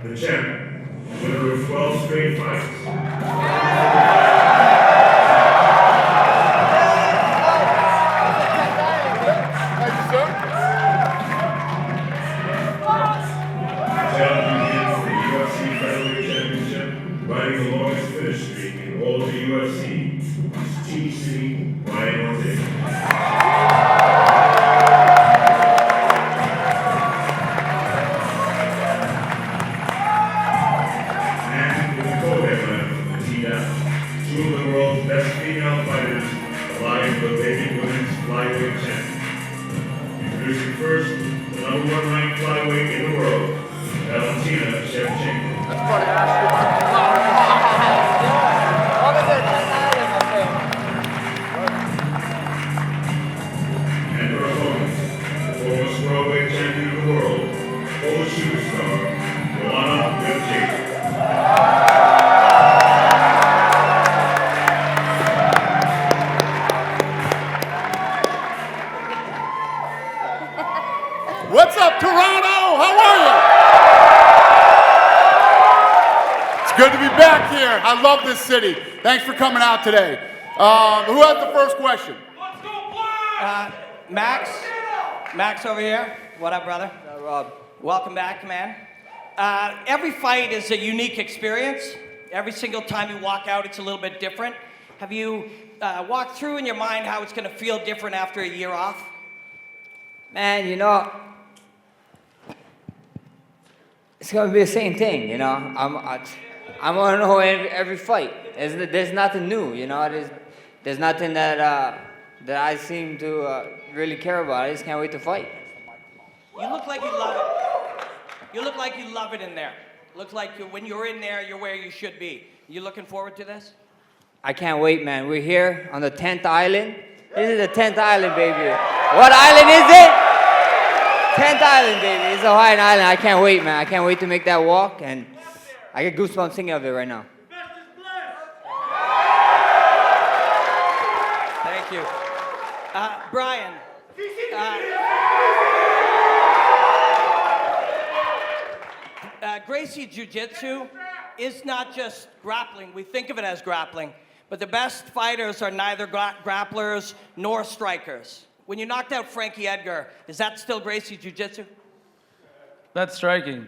the champ, winner of 12 straight fights. UFC Featherweight Championship, riding the longest finish streak in all of the UFC, is T.C. Ryan Ortega. And in the co-headliner from the T-Down, two of the world's best female fighters, vying for the vacant women's flyweight champion. Introducing first, the number 1 ranked flyweight in the world, Valentina Shevchenko. And her opponent, the former strawweight champion of the world, Polish superstar, Ortega. What's up, Toronto? How are you? It's good to be back here. I love this city. Thanks for coming out today. Who has the first question? Let's go, Black! Max over here. What up, brother? Rob. Welcome back, man. Every fight is a unique experience. Every single time you walk out, it's a little bit different. Have you walked through in your mind how it's going to feel different after a year off? Man, you know, it's going to be the same thing, you know. I want to know every fight. There's nothing new, you know. There's nothing that I seem to really care about. I just can't wait to fight. You look like you love it. You look like you love it in there. Looks like when you're in there, you're where you should be. You looking forward to this? I can't wait, man. We're here on the 10th island. This is the 10th island, baby. What island is it? 10th island, baby. It's a Hawaiian island. I can't wait, man. I can't wait to make that walk, and I get goosebumps thinking of it right now. Thank you. Brian. Gracie Jiu-Jitsu is not just grappling. We think of it as grappling, but the best fighters are neither grapplers nor strikers. When you knocked out Frankie Edgar, is that still Gracie Jiu-Jitsu? That's striking.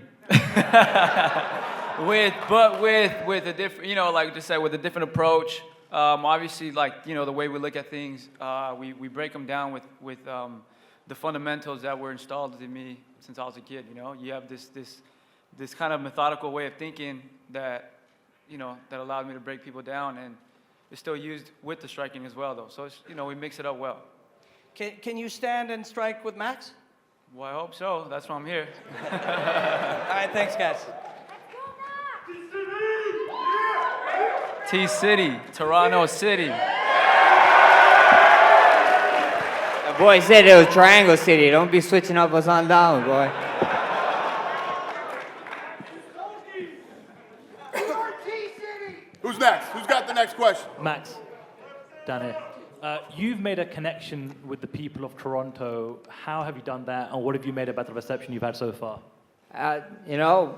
with a different, you know, like just said, with a different approach. Obviously, like, you know, the way we look at things, we break them down with the fundamentals that were installed in me since I was a kid. You know, you have this kind of methodical way of thinking that, you know, that allowed me to break people down, and it's still used with the striking as well, though. So it's, you know, we mix it up well. Can you stand and strike with Max? Well, I hope so. That's why I'm here. All right, thanks, guys. T-City, Toronto City. The boy said it was Triangle City. Don't be switching up us on down, boy. Who's next? Who's got the next question? Max, down here. You've made a connection with the people of Toronto. How have you done that, and what have you made about the reception you've had so far? You know,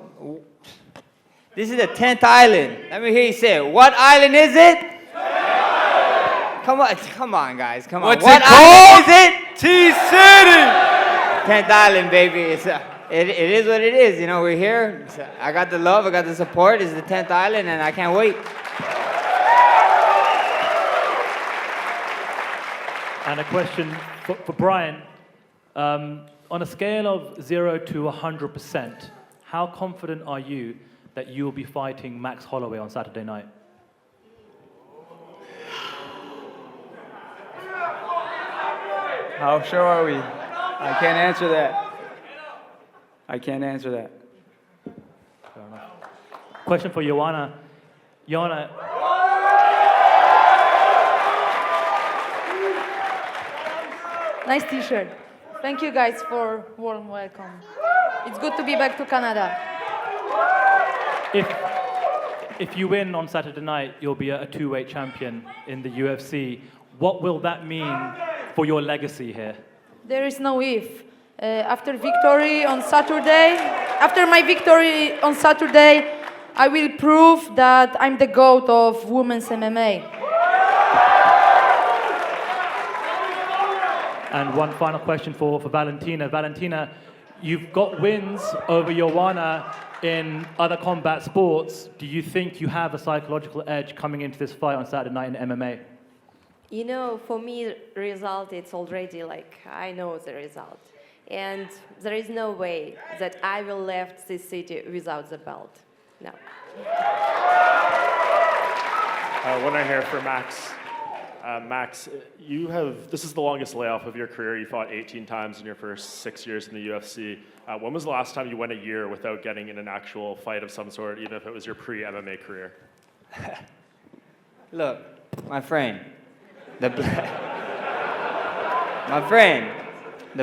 this is the 10th island. Let me hear you say it. What island is it? Come on, guys, come on. What's what it called? Island is it? T-City! 10th island, baby. It is what it is. You know, we're here. I got the love, I got the support. It's the 10th island, and I can't wait. And a question for Brian. On a scale of 0 to 100%, how confident are you that you will be fighting Max Holloway on Saturday night? How sure are we? I can't answer that. I can't answer that. Fair enough. Question for Joanna. Joanna, nice t-shirt. Thank you guys for warm welcome. It's good to be back to Canada. if you win on Saturday night, you'll be a two-weight champion in the UFC. What will that mean for your legacy here? There is no if. After victory on Saturday, after my victory on Saturday, I will prove that I'm the GOAT of women's MMA. And one final question for Valentina. Valentina, you've got wins over Joanna in other combat sports. Do you think you have a psychological edge coming into this fight on Saturday night in MMA? You know, for me, result, it's already like, I know the result. And there is no way that I will left this city without the belt. No. One I hear for Max. Max, this is the longest layoff of your career. You fought 18 times in your first 6 years in the UFC. When was the last time you went a year without getting in an actual fight of some sort, even if it was your pre-MMA career? Look, my friend, the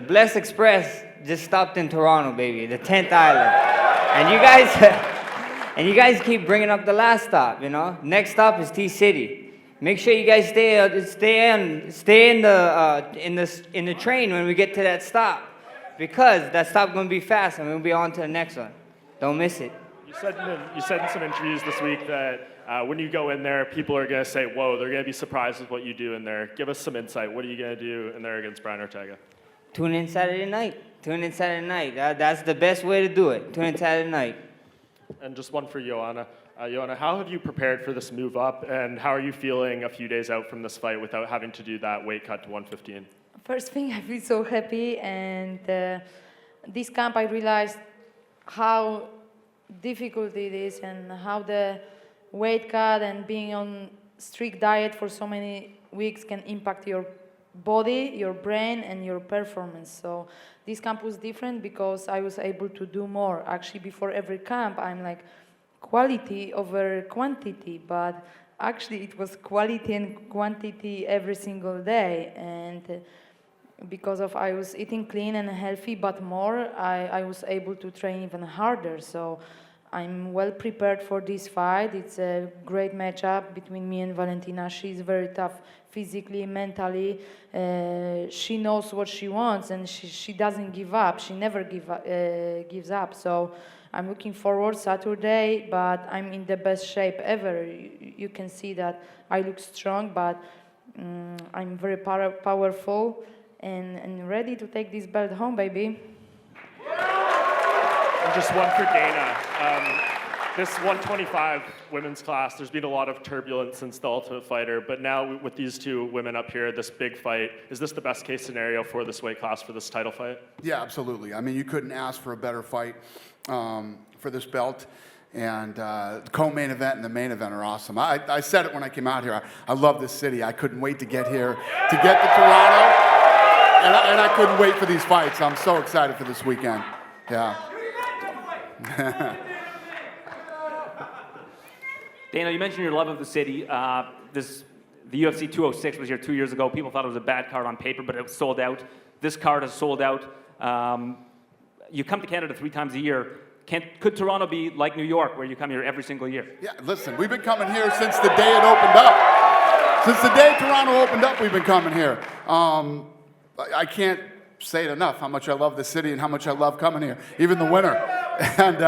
Bless Express just stopped in Toronto, baby, the 10th island. And you guys keep bringing up the last stop, you know? Next stop is T-City. Make sure you guys stay in the train when we get to that stop, because that stop's gonna be fast and we'll be on to the next one. Don't miss it. You said in some interviews this week that when you go in there, people are gonna say, "Whoa!" They're gonna be surprised with what you do in there. Give us some insight. What are you gonna do in there against Brian Ortega? Tune in Saturday night. That's the best way to do it. Tune in Saturday night. And just one for Joanna. Joanna, how have you prepared for this move up, and how are you feeling a few days out from this fight without having to do that weight cut to 115? First thing, I feel so happy, and this camp I realized how difficult it is and how the weight cut and being on strict diet for so many weeks can impact your body, your brain, and your performance. So this camp was different because I was able to do more. Actually, before every camp, I'm like, quality over quantity, but actually it was quality and quantity every single day. And because of I was eating clean and healthy, but more, I was able to train even harder. So I'm well prepared for this fight. It's a great matchup between me and Valentina. She's very tough physically, mentally. She knows what she wants, and she doesn't give up. She never gives up. So I'm looking forward Saturday, but I'm in the best shape ever. You can see that I look strong, but I'm very powerful and ready to take this belt home, baby. And just one for Dana. This 125 women's class, there's been a lot of turbulence since The Ultimate Fighter, but now with these two women up here, this big fight, is this the best case scenario for this weight class for this title fight? Yeah, absolutely. I mean, you couldn't ask for a better fight for this belt. And the co-main event and the main event are awesome. I said it when I came out here. I love this city. I couldn't wait to get here, to get to Toronto. And I couldn't wait for these fights. I'm so excited for this weekend. Yeah. Dana, you mentioned your love of the city. The UFC 206 was here 2 years ago. People thought it was a bad card on paper, but it was sold out. This card is sold out. You come to Canada 3 times a year. Could Toronto be like New York, where you come here every single year? Yeah, listen, we've been coming here since the day it opened up. Since the day Toronto opened up, we've been coming here. I can't say it enough how much I love the city and how much I love coming here, even the winter. And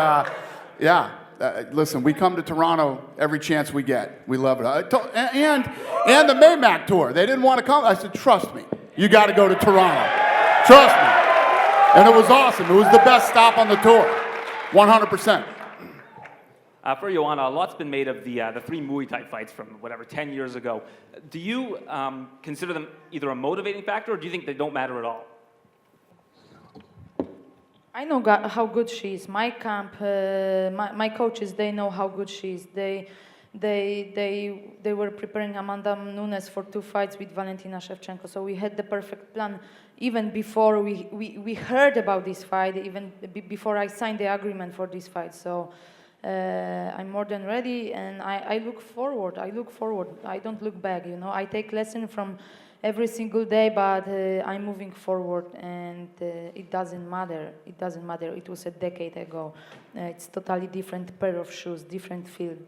listen, we come to Toronto every chance we get. We love it. And the MAMAC tour. They didn't want to come. I said, trust me, you got to go to Toronto. Trust me. And it was awesome. It was the best stop on the tour, 100%. For Joanna, a lot's been made of the 3 Muay Thai fights from, 10 years ago. Do you consider them either a motivating factor, or do you think they don't matter at all? I know how good she is. My camp, my coaches, they know how good she is. They were preparing Amanda Nunes for 2 fights with Valentina Shevchenko. So we had the perfect plan even before we heard about this fight, even before I signed the agreement for this fight. So I'm more than ready, and I look forward. I don't look back, you know. I take lesson from every single day, but I'm moving forward, and it doesn't matter. It doesn't matter. It was a decade ago. It's totally different pair of shoes, different field.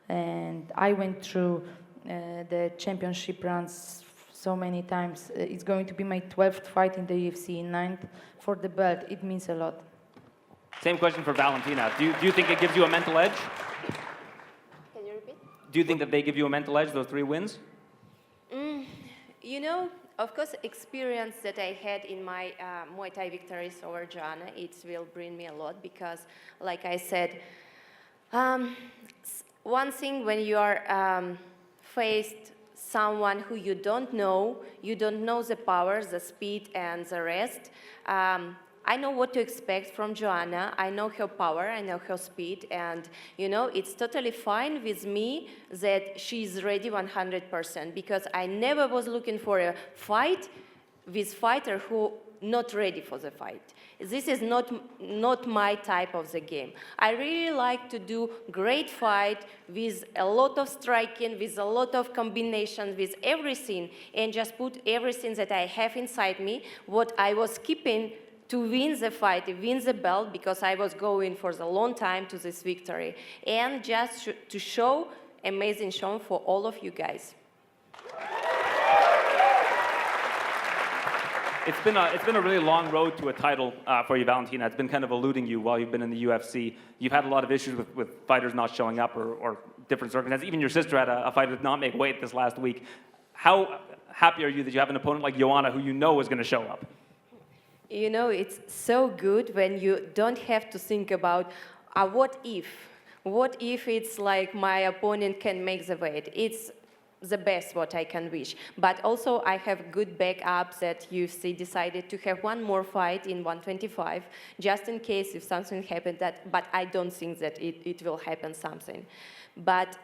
And I went through the championship runs so many times. It's going to be my 12th fight in the UFC, 9th for the belt. It means a lot. Same question for Valentina. Do you think it gives you a mental edge? Can you repeat? Do you think that they give you a mental edge, those 3 wins? You know, of course, experience that I had in my Muay Thai victories over Joanna, it will bring me a lot because, like I said, one thing when you are faced someone who you don't know the power, the speed, and the rest. I know what to expect from Joanna. I know her power, I know her speed, and you know, it's totally fine with me that she's ready 100% because I never was looking for a fight with fighter who not ready for the fight. This is not my type of the game. I really like to do great fight with a lot of striking, with a lot of combinations, with everything, and just put everything that I have inside me, what I was keeping to win the fight, win the belt, because I was going for the long time to this victory, and just to show amazing show for all of you guys. It's been a really long road to a title for you, Valentina. It's been kind of eluding you while you've been in the UFC. You've had a lot of issues with fighters not showing up or different circumstances. Even your sister had a fighter not make weight this last week. How happy are you that you have an opponent like Joanna who you know is going to show up? You know, it's so good when you don't have to think about what if. What if it's like my opponent can make the weight? It's the best what I can wish. But also I have good backups that UFC decided to have one more fight in 125, just in case if something happened but I don't think that it will happen something. But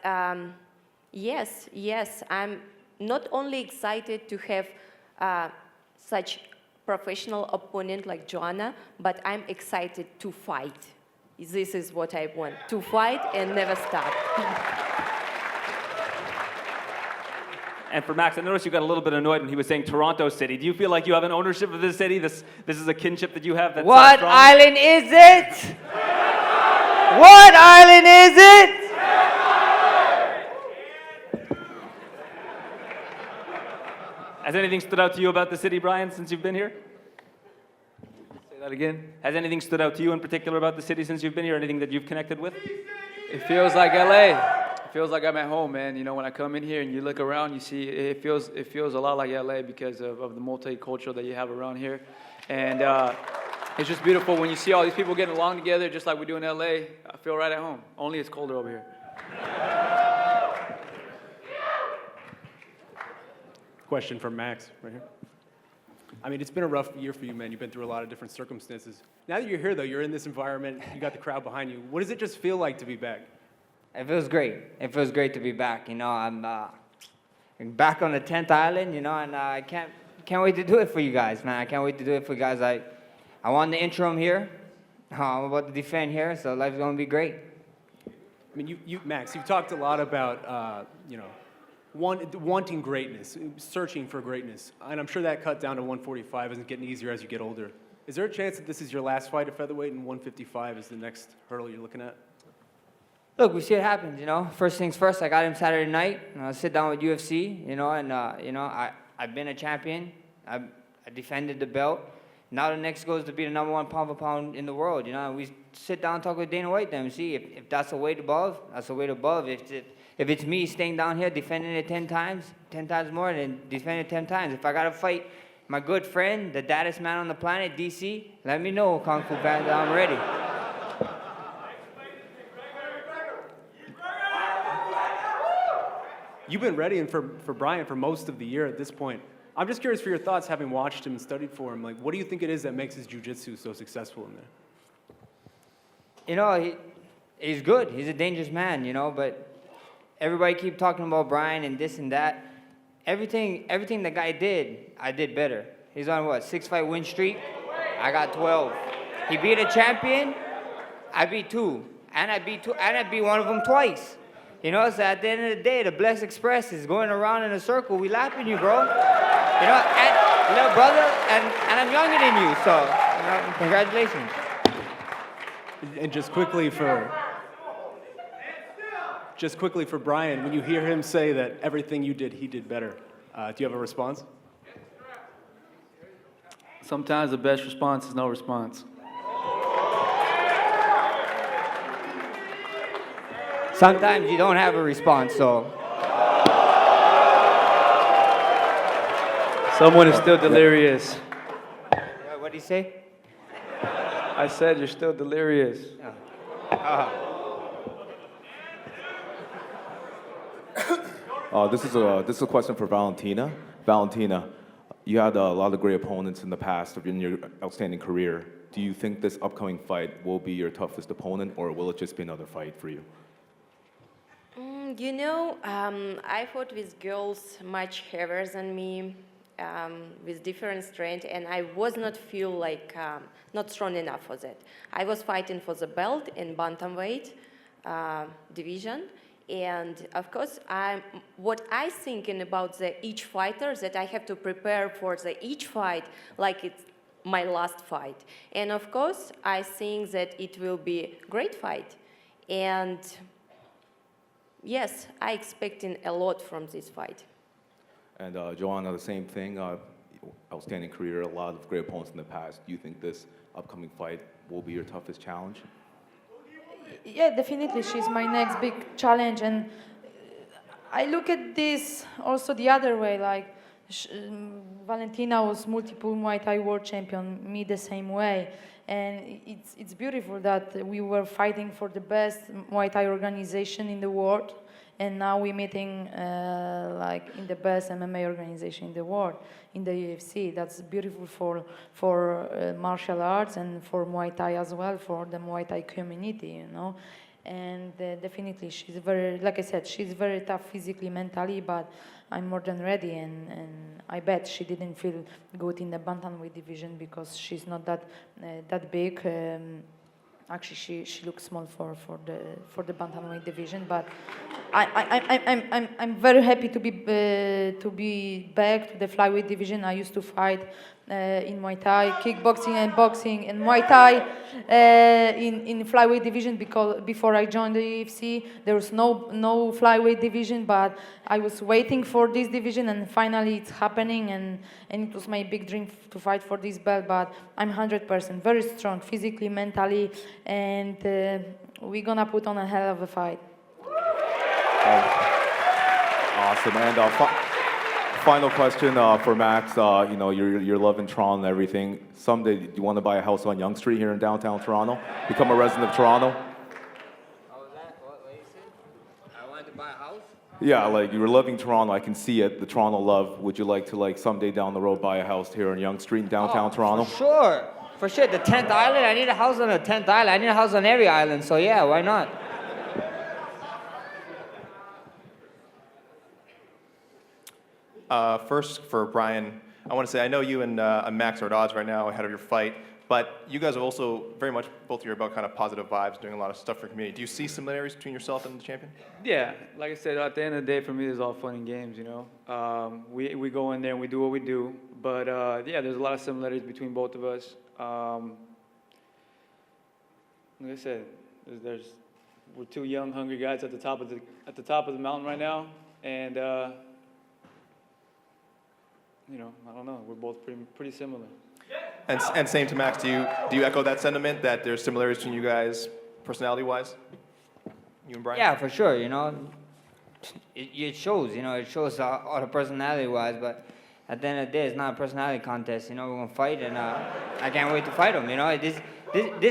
yes, I'm not only excited to have such professional opponent like Joanna, but I'm excited to fight. This is what I want, to fight and never stop. And for Max, I noticed you got a little bit annoyed when he was saying Toronto City. Do you feel like you have an ownership of this city? This is a kinship that you have that's What strong? island is it? What island is it? Has anything stood out to you about the city, Brian, since you've been here? Say that again. Has anything stood out to you in particular about the city since you've been here? Anything that you've connected with? It feels like LA. It feels like I'm at home, man. You know, when I come in here and you look around, you see it feels a lot like LA because of the multicultural that you have around here. And it's just beautiful when you see all these people getting along together just like we do in LA. I feel right at home. Only it's colder over here. Question from Max, right here. I mean, it's been a rough year for you, man. You've been through a lot of different circumstances. Now that you're here, though, you're in this environment, you got the crowd behind you. What does it just feel like to be back? It feels great. It feels great to be back. You know, I'm back on the 10th island, you know, and I can't wait to do it for you guys, man. I can't wait to do it for you guys. I won the interim here. I'm about to defend here, so life's going to be great. I mean, Max, you've talked a lot about, wanting greatness, searching for greatness. And I'm sure that cut down to 145 isn't getting easier as you get older. Is there a chance that this is your last fight at featherweight and 155 is the next hurdle you're looking at? Look, we see it happens, you know. First things first, I got him Saturday night. I sit down with UFC, you know, and, I've been a champion. I defended the belt. Now the next goal is to be the #1 pound for pound in the world, you know. And we sit down and talk with Dana White then and see if that's a weight above, that's a weight above. If it's me staying down here defending it 10 times more, then defend it 10 times. If I got to fight my good friend, the baddest man on the planet, DC, let me know, Kung Fu Panda, I'm ready. You've been ready for Brian for most of the year at this point. I'm just curious for your thoughts, having watched him and studied for him. Like, what do you think it is that makes his jiu-jitsu so successful in there? You know, he's good. He's a dangerous man, you know, but everybody keep talking about Brian and this and that. Everything the guy did, I did better. He's on what, 6-fight win streak? I got 12. He beat a champion, I beat 2. And I beat one of them twice. You know, so at the end of the day, the Blessed Express is going around in a circle. We laughing you, bro. You know, and little brother, and I'm younger than you, so, you know, congratulations. And just quickly for Brian, when you hear him say that everything you did, he did better, do you have a response? Sometimes the best response is no response. sometimes you don't have a response. So Someone is still delirious. what do you say? I said you're still delirious. This is a question for Valentina. Valentina, you had a lot of great opponents in the past in your outstanding career. Do you think this upcoming fight will be your toughest opponent, or will it just be another fight for you? I fought with girls much heavier than me, with different strength, and I was not feel like not strong enough for that. I was fighting for the belt in bantamweight division, and of course, what I thinking about each fighter that I have to prepare for each fight like it's my last fight, and of course, I think that it will be great fight, and yes, I expecting a lot from this fight. And Joanna, the same thing. Outstanding career, a lot of great opponents in the past. Do you think this upcoming fight will be your toughest challenge? Yeah, definitely. She's my next big challenge, and I look at this also the other way. Like Valentina was multiple Muay Thai world champion, me the same way, and it's beautiful that we were fighting for the best Muay Thai organization in the world, and now we're meeting like in the best MMA organization in the world, in the UFC. That's beautiful for martial arts and for Muay Thai as well, for the Muay Thai community, you know. And definitely, she's very, like I said, she's very tough physically, mentally, but I'm more than ready, and I bet she didn't feel good in the bantamweight division because she's not that big. Actually, she looks small for the bantamweight division, but I'm very happy to be back to the flyweight division. I used to fight in Muay Thai, kickboxing and boxing, and Muay Thai in flyweight division because before I joined the UFC, there was no flyweight division, but I was waiting for this division, and finally it's happening, and it was my big dream to fight for this belt. But I'm 100% very strong, physically, mentally, and we're gonna put on a hell of a fight. Awesome. And final question for Max. You're loving Toronto and everything. Someday, do you want to buy a house on Yonge Street here in downtown Toronto? Become a resident of Toronto? How was that? What you said? I wanted to buy a house? Yeah, like you were loving Toronto. I can see it, the Toronto love. Would you like to someday down the road buy a house here on Yonge Street in downtown Toronto? For sure. The 10th island. I need a house on the 10th island. I need a house on every island. So yeah, why not? First, for Brian, I want to say I know you and Max are at odds right now ahead of your fight, but you guys are also very much, both of you are about kind of positive vibes, doing a lot of stuff for the community. Do you see similarities between yourself and the champion? Yeah, like I said, at the end of the day, for me, it's all fun and games, you know. We go in there and we do what we do, but yeah, there's a lot of similarities between both of us. Like I said, we're two young, hungry guys at the top of the mountain right now, and you know, I don't know. We're both pretty similar. And same to Max. Do you echo that sentiment that there's similarities between you guys, personality-wise? You and Brian? Yeah, for sure. You know, it shows. You know, it shows all the personality-wise. But at the end of the day, it's not a personality contest. You know, we're gonna fight, and I can't wait to fight them. You know, this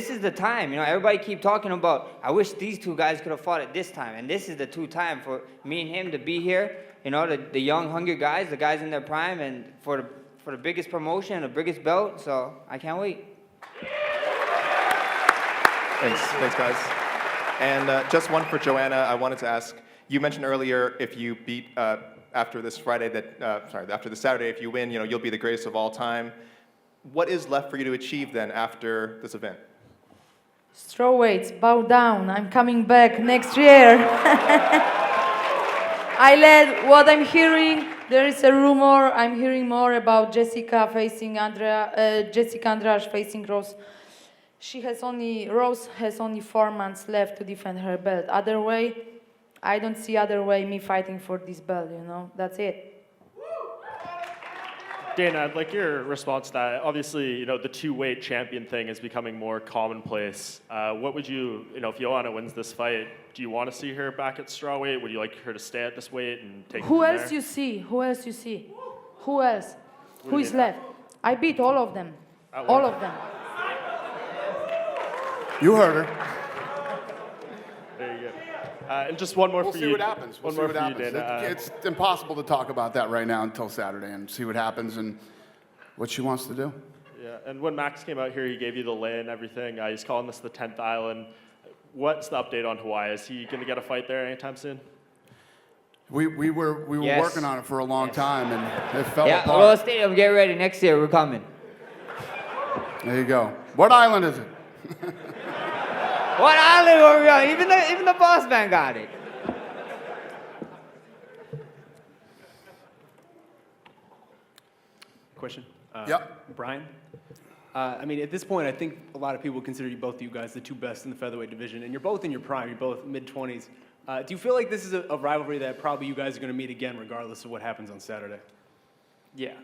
is the time. You know, everybody keep talking about. I wish these two guys could have fought at this time, and this is the time for me and him to be here. You know, the young, hungry guys, the guys in their prime, and for the biggest promotion, the biggest belt. So I can't wait. Thanks, guys. And just one for Joanna. I wanted to ask. You mentioned earlier if you beat after this Friday after this Saturday, if you win, you know, you'll be the greatest of all time. What is left for you to achieve then after this event? Strawweights, bow down. I'm coming back next year. I led what I'm hearing. There is a rumor. I'm hearing more about Jessica Andrade facing Rose. Rose has only 4 months left to defend her belt. Other way, I don't see other way me fighting for this belt. You know, that's it. Dana, I'd like your response to that. Obviously, the two-weight champion thing is becoming more commonplace. What would you, if Joanna wins this fight, do you want to see her back at strawweight? Would you like her to stay at this weight and take it Who from else there? you see? Who else you see? Who else? Who is left? I beat all of them. All of them. You heard her. There you go. And just one more We'll for see you. what happens. We'll One see more what for happens. you, Dana. It's impossible to talk about that right now until Saturday and see what happens and what she wants to do. Yeah, and when Max came out here, he gave you the lay and everything. He's calling this the 10th island. What's the update on Hawaii? Is he going to get a fight there anytime soon? We were Yes. working on it for a long time and it fell Yeah, apart. Royal Stadium, get ready. Next year, we're coming. There you go. What island is it? What island were we on? Even the boss man got it. Question? Yep. Brian? I mean, at this point, I think a lot of people consider both of you guys the two best in the featherweight division, and you're both in your prime. You're both mid-20s. Do you feel like this is a rivalry that probably you guys are going to meet again, regardless of what happens on Saturday? Yeah.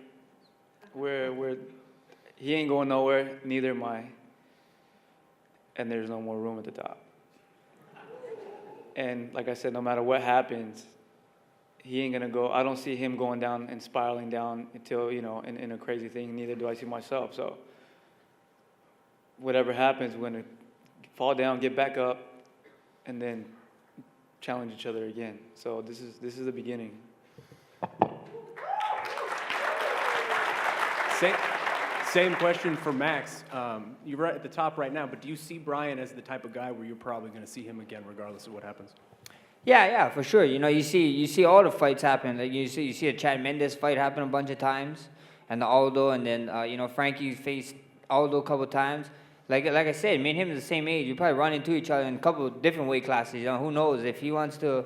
He ain't going nowhere, neither am I. And there's no more room at the top. And like I said, no matter what happens, he ain't gonna go. I don't see him going down and spiraling down until, in a crazy thing. Neither do I see myself. So whatever happens, we're gonna fall down, get back up, and then challenge each other again. So this is the beginning. Same question for Max. You're right at the top right now, but do you see Brian as the type of guy where you're probably going to see him again, regardless of what happens? Yeah, for sure. You see all the fights happen. Like you see a Chad Mendes fight happen a bunch of times, and the Aldo, and then Frankie faced Aldo a couple times. Like I said, me and him is the same age. You probably run into each other in a couple of different weight classes. Who knows if he wants to?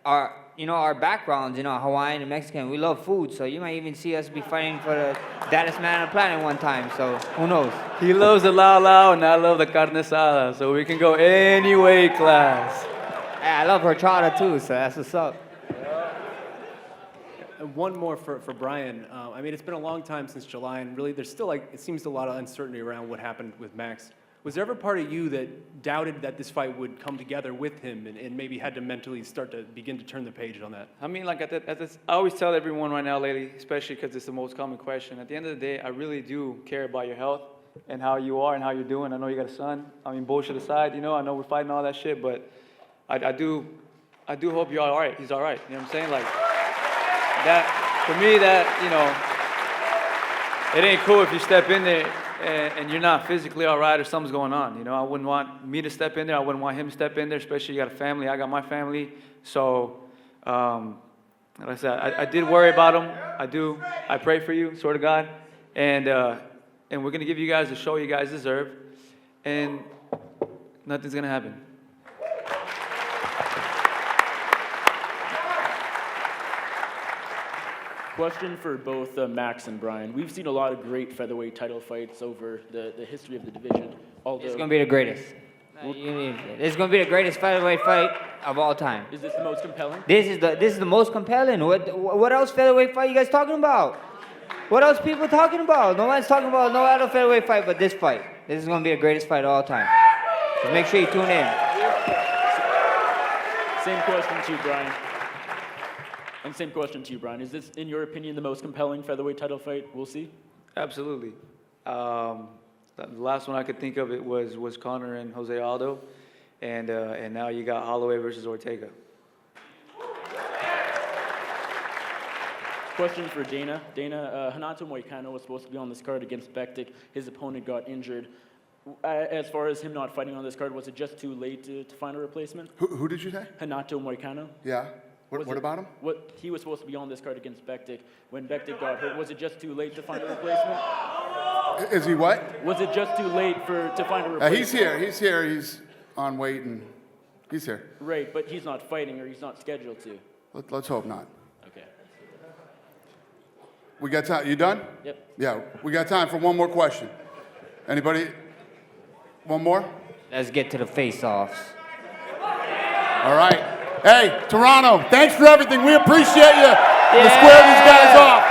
Our backgrounds, Hawaiian and Mexican, we love food. So you might even see us be fighting for the baddest man on the planet one time. So who knows? He loves the lao lao, and I love the carne asada, so we can go any weight class. I love horchata too, so that's what's up. And one more for Brian. I mean, it's been a long time since July, and really there's still, it seems a lot of uncertainty around what happened with Max. Was there ever part of you that doubted that this fight would come together with him and maybe had to mentally start to begin to turn the page on that? I mean, I always tell everyone right now lately, especially because it's the most common question. At the end of the day, I really do care about your health and how you are and how you're doing. I know you got a son. I mean, bullshit aside, I know we're fighting all that shit, but I do hope you're all right. He's all right. You know what I'm saying? Like, that, for me, it ain't cool if you step in there and you're not physically all right or something's going on. I wouldn't want me to step in there. I wouldn't want him to step in there, especially you got a family. I got my family. So, like I said, I did worry about him. I pray for you, swear to God. And we're going to give you guys the show you guys deserve. And nothing's going to happen. Question for both Max and Brian. We've seen a lot of great featherweight title fights over the history of the division. Although, It's going to be the greatest. It's going to be the greatest featherweight fight of all time. is this the most compelling? This is the most compelling. What else featherweight fight you guys talking about? What else people talking about? No one's talking about no other featherweight fight but this fight. This is going to be the greatest fight of all time. Just make sure you tune in. Same question to you, Brian. And same question to you, Brian. Is this, in your opinion, the most compelling featherweight title fight we'll see? Absolutely. The last one I could think of it was Conor and Jose Aldo, and now you got Holloway versus Ortega. Question for Dana. Dana, Renato Moicano was supposed to be on this card against Bektic. His opponent got injured. As far as him not fighting on this card, was it just too late to find a replacement? Who did you say? Renato Moicano. Yeah. What about him? He was supposed to be on this card against Bektic. When Bektic got hurt, was it just too late to find a replacement? Is he what? Was it just too late to find a replacement? He's here. He's on weight and he's here. Right, but he's not fighting or he's not scheduled to. Let's hope not. Okay. We got time. You done? Yep. Yeah, we got time for one more question. Anybody? One more? Let's get to the face-offs. All right. Hey, Toronto, thanks for everything. We appreciate you. Let's square these guys off.